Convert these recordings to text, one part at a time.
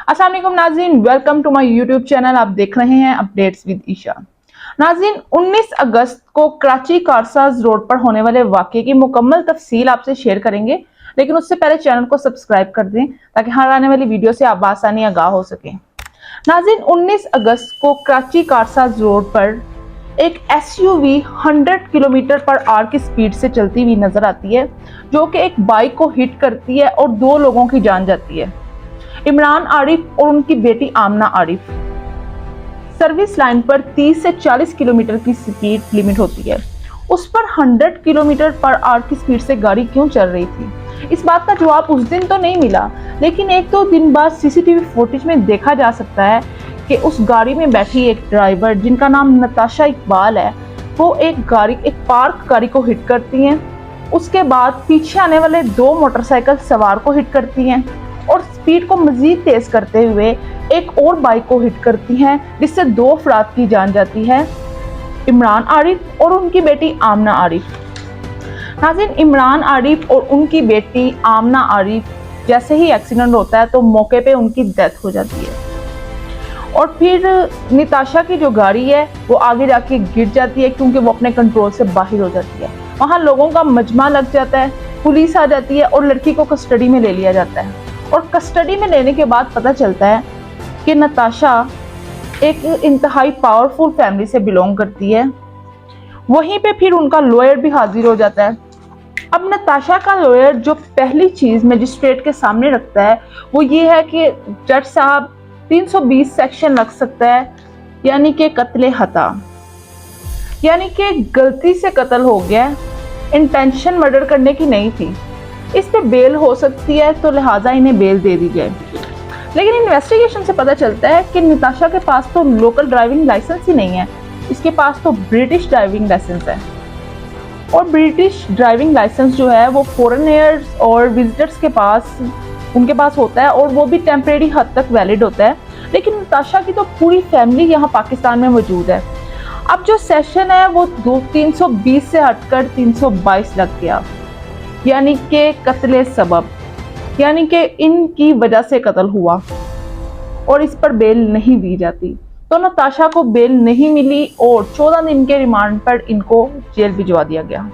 अस्सलाम वालेकुम नाज़रीन, welcome to my YouTube channel. आप देख रहे हैं अपडेट्स विद ईशा। नाज़रीन, 19 अगस्त को कराची कारसाज रोड पर होने वाले वाक़े की मुकम्मल तफसील आपसे शेयर करेंगे, लेकिन उससे पहले चैनल को सब्सक्राइब कर दें ताकि हर आने वाली वीडियो से आप आसानी आगाह हो सकें। नाज़रीन, 19 अगस्त को कराची कारसाज रोड पर एक एसयूवी 100 किलोमीटर पर आवर की स्पीड से चलती हुई नजर आती है, जो कि एक बाइक को हिट करती है और 2 लोगों की जान जाती है, इमरान आरिफ और उनकी बेटी आमना आरिफ। सर्विस लाइन पर 30 से 40 किलोमीटर की स्पीड लिमिट होती है, उस पर 100 किलोमीटर पर आवर की स्पीड से गाड़ी क्यों चल रही थी? इस बात का जवाब उस दिन तो नहीं मिला, लेकिन 1-2 दिन बाद सीसीटीवी फुटेज में देखा जा सकता है कि उस गाड़ी में बैठी एक ड्राइवर जिनका नाम नताशा इकबाल है, वो एक पार्क गाड़ी को हिट करती हैं। उसके बाद पीछे आने वाले 2 मोटरसाइकिल सवार को हिट करती हैं और स्पीड को मजीद तेज करते हुए एक और बाइक को हिट करती हैं, जिससे 2 अफराद की जान जाती है, इमरान आरिफ और उनकी बेटी आमना आरिफ। नाज़रीन, इमरान आरिफ और उनकी बेटी आमना आरिफ जैसे ही एक्सीडेंट होता है तो मौके पे उनकी डेथ हो जाती है और फिर नताशा की जो गाड़ी है वो आगे जाके गिर जाती है क्योंकि वो अपने कंट्रोल से बाहर हो जाती है। वहाँ लोगों का मजमा लग जाता है, पुलिस आ जाती है और लड़की को कस्टडी में ले लिया जाता है। और कस्टडी में लेने के बाद पता चलता है कि नताशा एक इंतहाई पावरफुल फैमिली से बिलोंग करती है। वहीं पे फिर उनका लॉयर भी हाजिर हो जाता है। अब नताशा का लॉयर जो पहली चीज मजिस्ट्रेट के सामने रखता है वो ये है कि जज साहब 320 सेक्शन लग सकता है, यानी कि कत्ले हता, यानी कि गलती से कत्ल हो गया, इंटेंशन मर्डर करने की नहीं थी, इस पे बेल हो सकती है, तो लिहाजा इन्हें बेल दे दी जाए। लेकिन इन्वेस्टिगेशन से पता चलता है कि नताशा के पास तो लोकल ड्राइविंग लाइसेंस ही नहीं है, इसके पास तो ब्रिटिश ड्राइविंग लाइसेंस है। और ब्रिटिश ड्राइविंग लाइसेंस जो है वो फॉरेनर्स और विजिटर्स के पास उनके पास होता है और वो भी टेम्परेरी हद तक वैलिड होता है। लेकिन नताशा की तो पूरी फैमिली यहाँ पाकिस्तान में मौजूद है। अब जो सेशन है वो 320 से हटकर 322 लग गया, यानी कि कत्ले सबब, यानी कि इनकी वजह से कत्ल हुआ और इस पर बेल नहीं दी जाती। तो नताशा को बेल नहीं मिली और 14 दिन के रिमांड पर इनको जेल भिजवा दिया गया।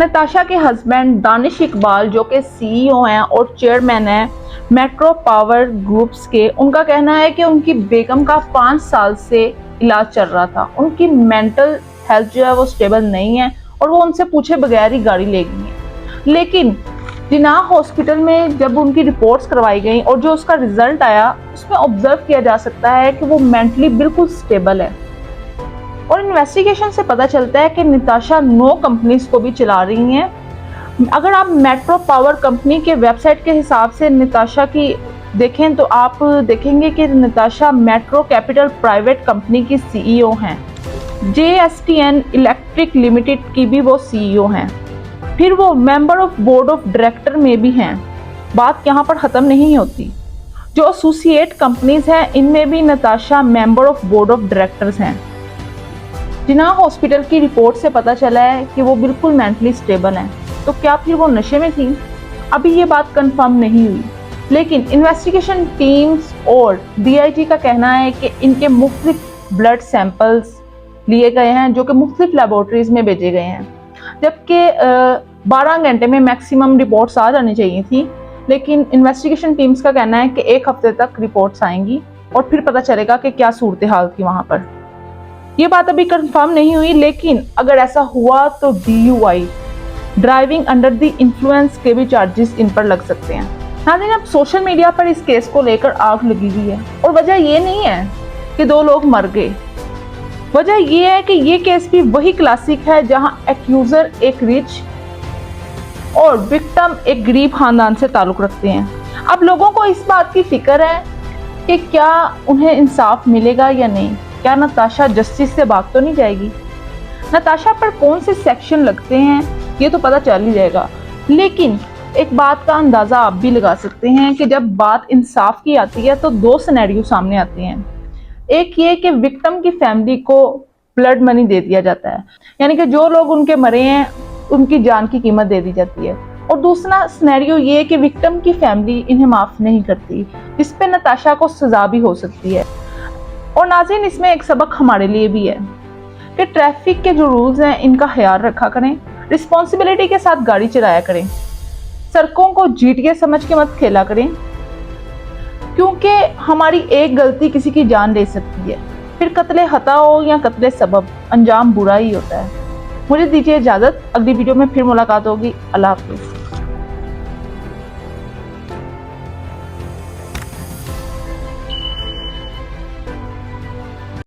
नताशा के हस्बैंड दानिश इकबाल जो कि सीईओ हैं और चेयरमैन हैं मेट्रो पावर ग्रुप्स के, उनका कहना है कि उनकी बेगम का 5 साल से इलाज चल रहा था, उनकी मेंटल हेल्थ जो है वो स्टेबल नहीं है और वो उनसे पूछे बगैर ही गाड़ी ले गई है। लेकिन जिना हॉस्पिटल में जब उनकी रिपोर्ट्स करवाई गई और जो उसका रिजल्ट आया उसमें ऑब्जर्व किया जा सकता है कि वो मेंटली बिल्कुल स्टेबल है। और इन्वेस्टिगेशन से पता चलता है कि नताशा 9 कंपनीज को भी चला रही हैं। अगर आप मेट्रो पावर कंपनी के वेबसाइट के हिसाब से नताशा की देखें तो आप देखेंगे कि Natasha metro capital private company की सीईओ हैं। JSTN इलेक्ट्रिक लिमिटेड की भी वो सीईओ हैं। फिर वो member of board of director में भी हैं। बात यहाँ पर ख़त्म नहीं होती, जो एसोसिएट कंपनीज हैं इनमें भी Natasha member of board of directors हैं। जिना हॉस्पिटल की रिपोर्ट से पता चला है कि वो बिल्कुल मेंटली स्टेबल हैं। तो क्या फिर वो नशे में थी? अभी ये बात कंफर्म नहीं हुई, लेकिन इन्वेस्टिगेशन टीम्स और DIG का कहना है कि इनके मुख्तलिफ ब्लड सैंपल्स लिए गए हैं जो कि मुख्तलिफ लेबोरेटरीज में भेजे गए हैं, जबकि 12 घंटे में मैक्सिमम रिपोर्ट्स आ जानी चाहिए थी। लेकिन इन्वेस्टिगेशन टीम्स का कहना है कि 1 हफ्ते तक रिपोर्ट्स आएंगी और फिर पता चलेगा कि क्या सूरत हाल थी वहाँ पर। ये बात अभी कंफर्म नहीं हुई, लेकिन अगर ऐसा हुआ तो DUI driving under the influence के भी चार्जेस इन पर लग सकते हैं। नाज़रीन, अब सोशल मीडिया पर इस केस को लेकर आग लगी हुई है और वजह ये नहीं है कि 2 लोग मर गए, वजह ये है कि ये केस भी वही क्लासिक है जहां एक्यूजर एक रिच और विक्टिम एक गरीब खानदान से ताल्लुक रखते हैं। अब लोगों को इस बात की फिक्र है कि क्या उन्हें इंसाफ मिलेगा या नहीं, क्या नताशा जस्टिस से भाग तो नहीं जाएगी। नताशा पर कौन से सेक्शन लगते हैं ये तो पता चल ही जाएगा, लेकिन एक बात का अंदाजा आप भी लगा सकते हैं कि जब बात इंसाफ की आती है तो 2 सिनेरियो सामने आते हैं। एक ये कि विक्टिम की फैमिली को ब्लड मनी दे दिया जाता है, यानी कि जो लोग उनके मरे हैं उनकी जान की कीमत दे दी जाती है, और दूसरा सिनेरियो ये है कि विक्टिम की फैमिली इन्हें माफ़ नहीं करती, जिस पे नताशा को सज़ा भी हो सकती है। और नाज़रीन, इसमें एक सबक हमारे लिए भी है कि ट्रैफिक के जो रूल्स हैं इनका ख्याल रखा करें, रिस्पॉन्सिबिलिटी के साथ गाड़ी चलाया करें, सड़कों को GTA समझ के मत खेला करें, क्योंकि हमारी एक गलती किसी की जान ले सकती है। फिर कत्ले खता हो या कत्ले सबब, अंजाम बुरा ही होता है। मुझे दीजिए इजाज़त, अगली वीडियो में फिर मुलाकात होगी। अल्लाह हाफिज़।